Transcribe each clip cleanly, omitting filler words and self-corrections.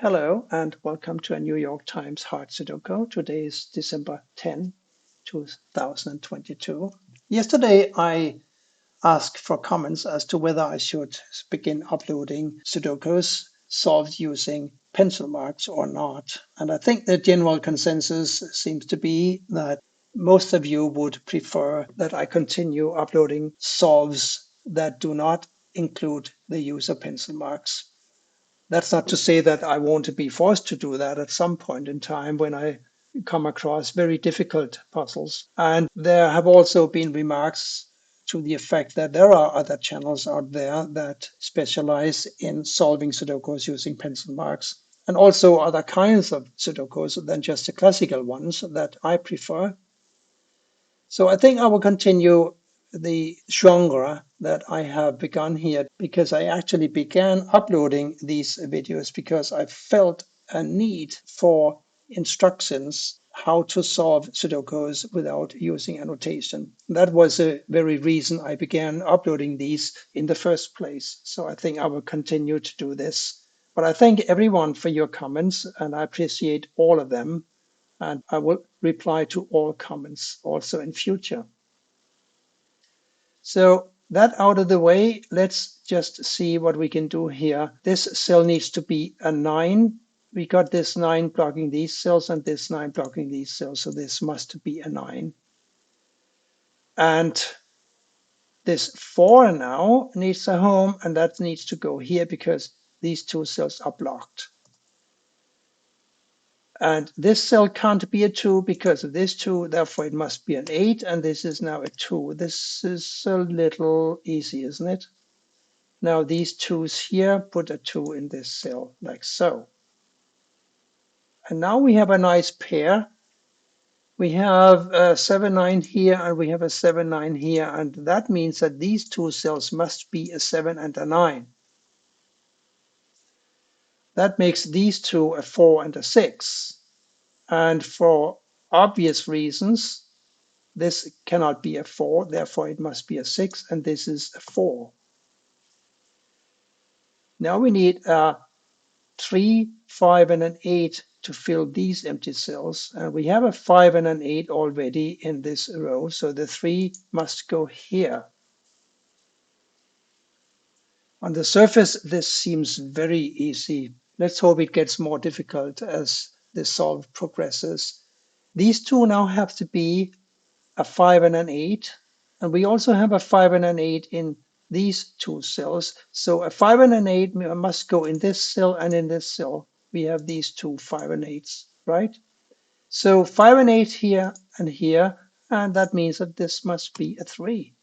Hello and welcome to a New York Times Hard Sudoku. Today is December 10, 2022. Yesterday I asked for comments as to whether I should begin uploading Sudokus solved using pencil marks or not. And I think the general consensus seems to be that most of you would prefer that I continue uploading solves that do not include the use of pencil marks. That's not to say that I won't be forced to do that at some point in time when I come across very difficult puzzles. And there have also been remarks to the effect that there are other channels out there that specialize in solving Sudokus using pencil marks, and also other kinds of Sudokus than just the classical ones that I prefer. So I think I will continue the genre that I have begun here because I actually began uploading these videos because I felt a need for instructions how to solve Sudokus without using annotation. That was the very reason I began uploading these in the first place. So I think I will continue to do this. But I thank everyone for your comments and I appreciate all of them, and I will reply to all comments also in future. So that out of the way, let's just see what we can do here. This cell needs to be a 9. We got this 9 blocking these cells and this 9 blocking these cells, so this must be a 9. And this 4 now needs a home, and that needs to go here because these two cells are blocked. And this cell can't be a 2 because of this 2, therefore it must be an 8, and this is now a 2. This is a little easy, isn't it? Now these 2's here, put a 2 in this cell, like so. And now we have a nice pair. We have a 7, 9 here, and we have a 7, 9 here, and that means that these two cells must be a 7 and a 9. That makes these two a 4 and a 6. And for obvious reasons, this cannot be a 4, therefore it must be a 6, and this is a 4. Now we need a 3, 5, and an 8 to fill these empty cells. And we have a 5 and an 8 already in this row, so the 3 must go here. On the surface, this seems very easy. Let's hope it gets more difficult as the solve progresses. These two now have to be a 5 and an 8, and we also have a 5 and an 8 in these two cells. So a 5 and an 8 must go in this cell and in this cell. We have these two 5 and 8s, right? So 5 and 8 here and here, and that means that this must be a 3.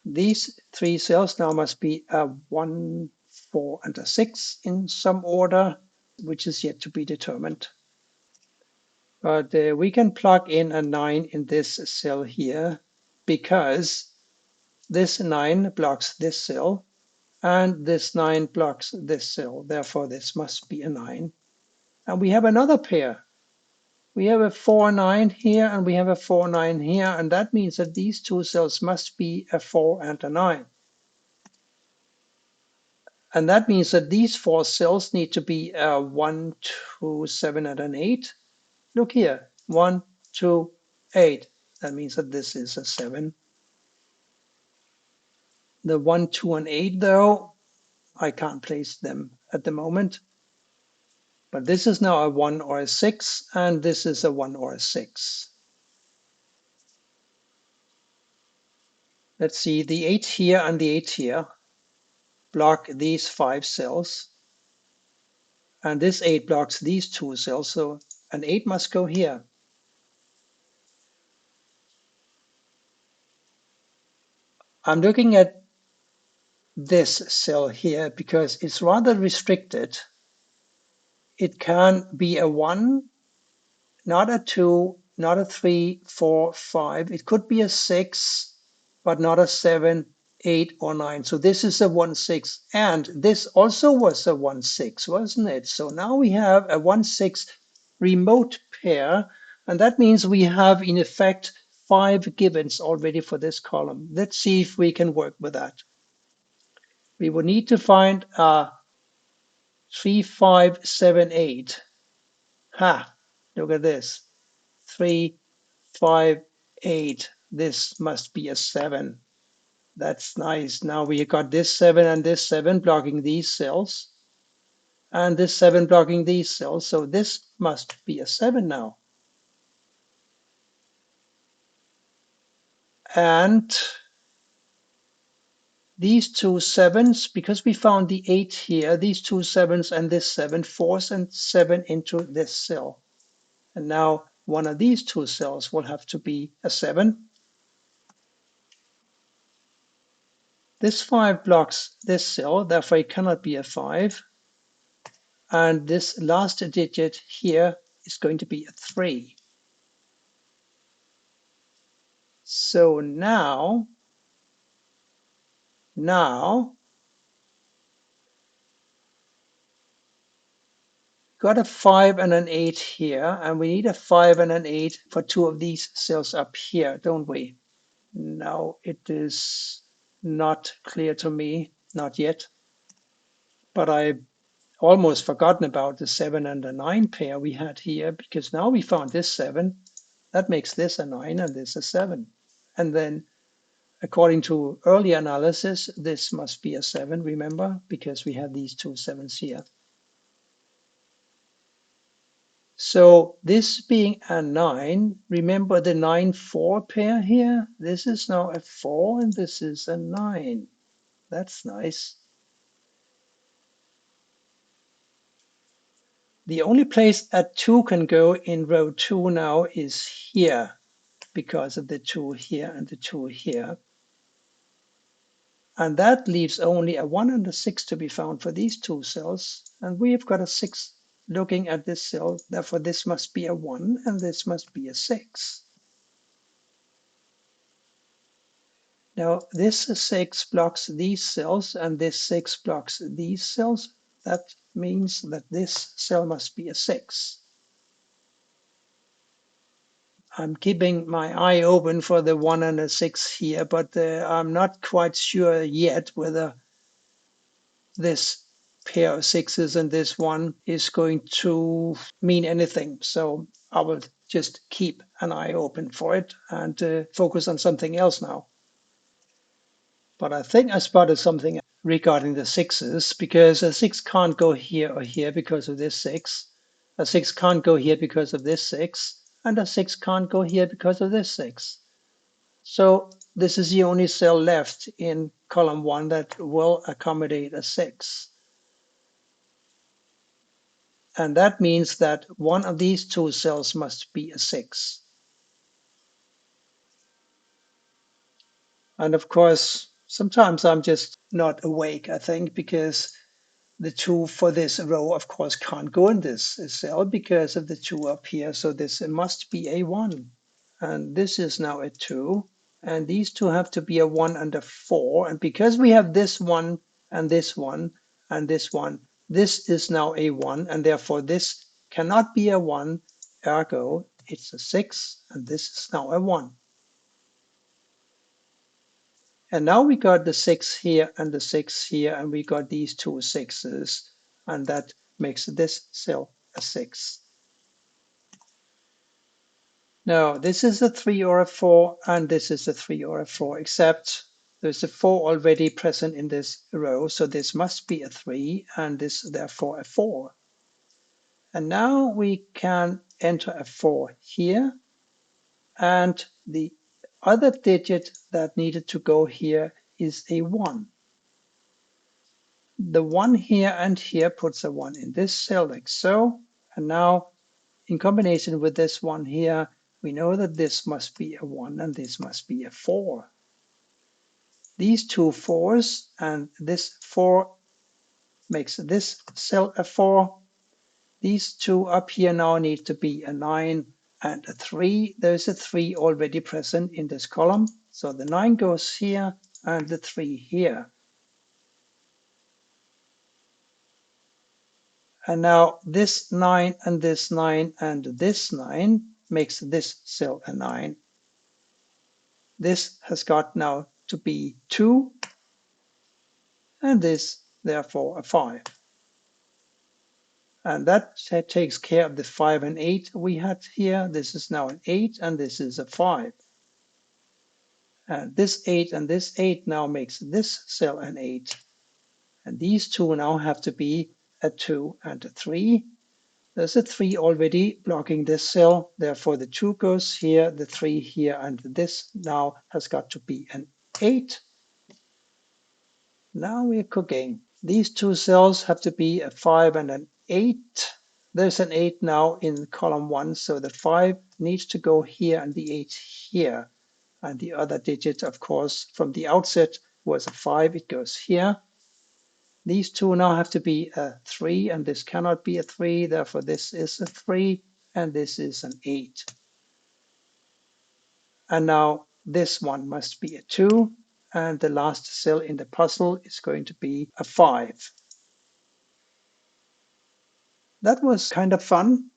These three cells now must be a 1, 4, and a 6 in some order, which is yet to be determined. But we can plug in a 9 in this cell here because this 9 blocks this cell and this 9 blocks this cell. Therefore, this must be a 9. And we have another pair. We have a 4, 9 here and we have a 4, 9 here. And that means that these two cells must be a 4 and a 9. And that means that these 4 cells need to be a 1, 2, 7, and an 8. Look here, 1, 2, 8. That means that this is a 7. The 1, 2, and 8, though, I can't place them at the moment. But this is now a 1 or a 6, and this is a 1 or a 6. Let's see, the 8 here and the 8 here block these 5 cells. And this 8 blocks these 2 cells, so an 8 must go here. I'm looking at this cell here because it's rather restricted. It can be a 1, not a 2, not a 3, 4, 5. It could be a 6, but not a 7, 8, or 9. So this is a 1, 6. And this also was a 1, 6, wasn't it? So now we have a 1, 6 remote pair. And that means we have, in effect, 5 givens already for this column. Let's see if we can work with that. We will need to find a 3, 5, 7, 8. Ha! Look at this. 3, 5, 8. This must be a 7. That's nice. Now we got this 7 and this 7 blocking these cells, and this 7 blocking these cells. So this must be a 7 now. And these two 7s, because we found the 8 here, these two 7s and this 7 force and 7 into this cell. And now one of these two cells will have to be a 7. This 5 blocks this cell, therefore it cannot be a 5. And this last digit here is going to be a 3. So now got a 5 and an 8 here, and we need a 5 and an 8 for two of these cells up here, don't we? No, it is not clear to me, not yet. But I almost forgotten about the 7 and the 9 pair we had here, because now we found this 7. That makes this a 9 and this a 7. And then according to early analysis, this must be a 7, remember, because we have these two 7s here. So this being a 9, remember the 9-4 pair here? This is now a 4 and this is a 9. That's nice. The only place a 2 can go in row 2 now is here, because of the 2 here and the 2 here. And that leaves only a 1 and a 6 to be found for these two cells. And we've got a 6 looking at this cell. Therefore, this must be a 1 and this must be a 6. Now, this 6 blocks these cells and this 6 blocks these cells. That means that this cell must be a 6. I'm keeping my eye open for the 1 and a 6 here, but I'm not quite sure yet whether this pair of 6s and this one is going to mean anything. So I will just keep an eye open for it and focus on something else now. But I think I spotted something regarding the 6s, because a 6 can't go here or here because of this 6. A 6 can't go here because of this 6. And a 6 can't go here because of this 6. So this is the only cell left in column 1 that will accommodate a 6. And that means that one of these two cells must be a 6. And of course, sometimes I'm just not awake, I think, because the 2 for this row, of course, can't go in this cell because of the 2 up here. So this must be a 1. And this is now a 2. And these two have to be a 1 and a 4. And because we have this one and this one and this one, this is now a 1. And therefore, this cannot be a 1. Ergo, it's a 6. And this is now a 1. And now we got the 6 here and the 6 here, and we got these two 6s, and that makes this cell a 6. Now, this is a 3 or a 4, and this is a 3 or a 4, except there's a 4 already present in this row, so this must be a 3, and this therefore a 4. And now we can enter a 4 here, and the other digit that needed to go here is a 1. The 1 here and here puts a 1 in this cell like so. And now in combination with this one here, we know that this must be a 1 and this must be a 4. These two 4s and this 4 makes this cell a 4. These two up here now need to be a 9 and a 3. There's a 3 already present in this column. So the 9 goes here and the 3 here. And now this 9 and this 9 and this 9 makes this cell a 9. This has got now to be 2, and this therefore a 5. And that takes care of the 5 and 8 we had here. This is now an 8 and this is a 5. And this 8 and this 8 now makes this cell an 8. And these two now have to be a 2 and a 3. There's a 3 already blocking this cell. Therefore, the 2 goes here, the 3 here, and this now has got to be an 8. Now we're cooking. These two cells have to be a 5 and an 8. There's an 8 now in column 1, so the 5 needs to go here and the 8 here. And the other digit, of course, from the outset was a 5. It goes here. These two now have to be a 3, and this cannot be a 3. Therefore, this is a 3, and this is an 8. And now this one must be a 2, and the last cell in the puzzle is going to be a 5. That was kind of fun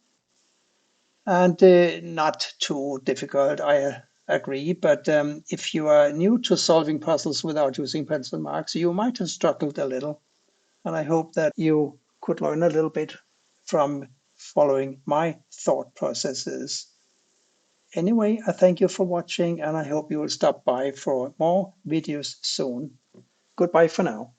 and not too difficult, I agree. But if you are new to solving puzzles without using pencil marks, you might have struggled a little. And I hope that you could learn a little bit from following my thought processes. Anyway, I thank you for watching and I hope you will stop by for more videos soon. Goodbye for now.